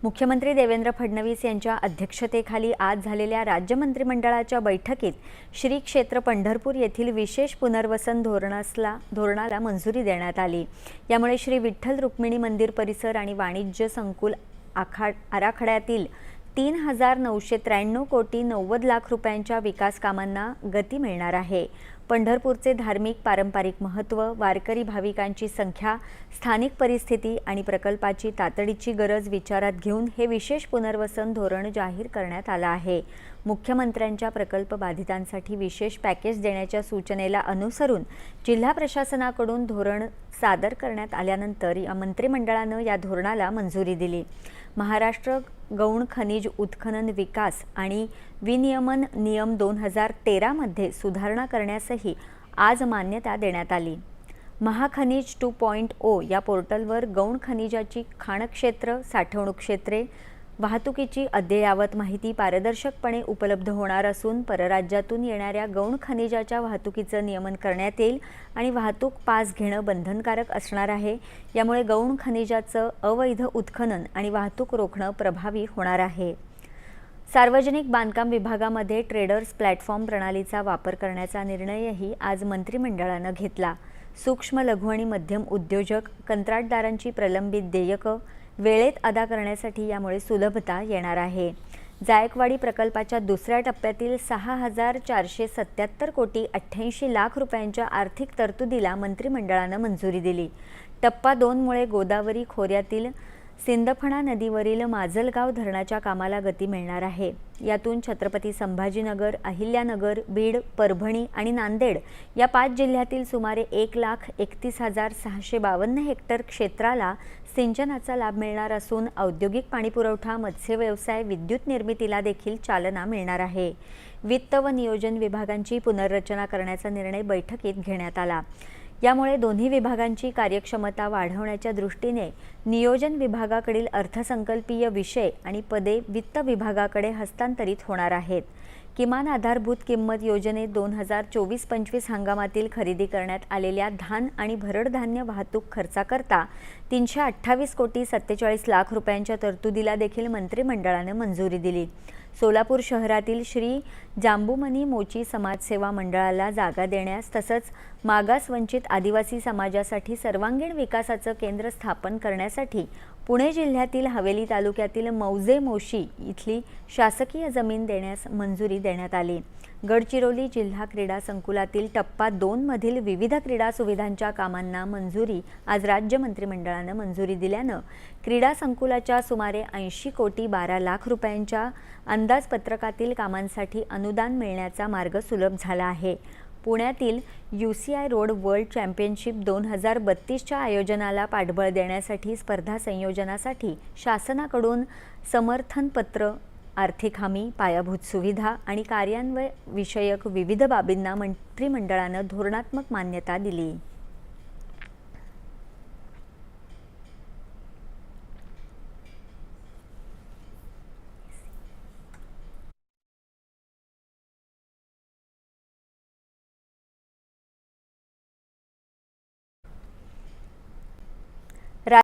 मुख्यमंत्री देवेंद्र फडणवीस यांच्या अध्यक्षतेखाली आज झालेल्या राज्य मंत्रिमंडळाच्या बैठकीत श्री क्षेत्र पंढरपूर येथील विशेष पुनर्वसन धोरणाला मंजुरी देण्यात आली। यामुळे श्री विठ्ठल रुक्मिणी मंदिर परिसर आणि वाणिज्य संकुल आराखड्यातील 3,993 कोटी 90 लाख रुपयांच्या विकास कामांना गती मिळणार आहे। पंढरपूरचे धार्मिक पारंपरिक महत्त्व, वारकरी भाविकांची संख्या, स्थानिक परिस्थिती आणि प्रकल्पाची तातडीची गरज विचारात घेऊन हे विशेष पुनर्वसन धोरण जाहीर करण्यात आलं आहे। मुख्यमंत्र्यांच्या प्रकल्प बाधितांसाठी विशेष पॅकेज देण्याच्या सूचनेला अनुसरून जिल्हा प्रशासनाकडून धोरण सादर करण्यात आल्यानंतर या मंत्रिमंडळानं या धोरणाला मंजुरी दिली। महाराष्ट्र गौण खनिज उत्खनन विकास आणि विनियमन नियम 2013 मध्ये सुधारणा करण्यासही आज मान्यता देण्यात आली। महाखनिज 2.0 या पोर्टलवर गौण खनिजाची खाणक्षेत्र, साठवणूक क्षेत्रे, वाहतुकीची अद्ययावत माहिती पारदर्शकपणे उपलब्ध होणार असून परराज्यातून येणाऱ्या गौण खनिजाच्या वाहतुकीचं नियमन करण्यात येईल आणि वाहतूक पास घेणं बंधनकारक असणार आहे। यामुळे गौण खनिजाचं अवैध उत्खनन आणि वाहतूक रोखणं प्रभावी होणार आहे। सार्वजनिक बांधकाम विभागामध्ये ट्रेडर्स प्लॅटफॉर्म प्रणालीचा वापर करण्याचा निर्णयही आज मंत्रिमंडळानं घेतला। सूक्ष्म, लघु आणि मध्यम उद्योजक, कंत्राटदारांची प्रलंबित देयकं वेळेत अदा करण्यासाठी यामुळे सुलभता येणार आहे। जायकवाडी प्रकल्पाच्या दुसऱ्या टप्प्यातील 6,477 कोटी 88 लाख रुपयांच्या आर्थिक तरतुदीला मंत्रिमंडळानं मंजुरी दिली। टप्पा 2 मुळे गोदावरी खोऱ्यातील सिंदफणा नदीवरील माजलगाव धरणाच्या कामाला गती मिळणार आहे। यातून छत्रपती संभाजीनगर, अहिल्यानगर, बीड, परभणी आणि नांदेड या 5 जिल्ह्यातील सुमारे 1,31,652 हेक्टर क्षेत्राला सिंचनाचा लाभ मिळणार असून औद्योगिक पाणीपुरवठा, मत्स्य व्यवसाय, विद्युत निर्मितीला देखील चालना मिळणार आहे। वित्त व नियोजन विभागांची पुनर्रचना करण्याचा निर्णय बैठकीत घेण्यात आला। यामुळे दोन्ही विभागांची कार्यक्षमता वाढवण्याच्या दृष्टीने नियोजन विभागाकडील अर्थसंकल्पीय विषय आणि पदे वित्त विभागाकडे हस्तांतरित होणार आहेत। किमान आधारभूत किंमत योजनेत 2024-25 हंगामातील खरेदी करण्यात आलेल्या धान आणि भरड धान्य वाहतूक खर्चाकरता 328 कोटी 47 लाख रुपयांच्या तरतुदीला देखील मंत्रिमंडळानं मंजुरी दिली। सोलापूर शहरातील श्री जांबुमनी मोची समाजसेवा मंडळाला जागा देण्यास तसंच मागास वंचित आदिवासी समाजासाठी सर्वांगीण विकासाचं केंद्र स्थापन करण्यासाठी पुणे जिल्ह्यातील हवेली तालुक्यातील मौजे मोशी इथली शासकीय जमीन देण्यास मंजुरी देण्यात आली। गडचिरोली जिल्हा क्रीडा संकुलातील टप्पा 2 मधील विविध क्रीडा सुविधांच्या कामांना मंजुरी आज राज्य मंत्रिमंडळानं मंजुरी दिल्यानं क्रीडा संकुलाच्या सुमारे 80 कोटी 12 लाख रुपयांच्या अंदाजपत्रकातील कामांसाठी अनुदान मिळण्याचा मार्ग सुलभ झाला आहे। पुण्यातील UCI रोड वर्ल्ड चॅम्पियनशिप 2032च्या आयोजनाला पाठबळ देण्यासाठी स्पर्धा संयोजनासाठी शासनाकडून समर्थनपत्र, आर्थिक हमी, पायाभूत सुविधा आणि कार्यान्वयन विषयक विविध बाबींना मंत्रिमंडळानं धोरणात्मक मान्यता दिली।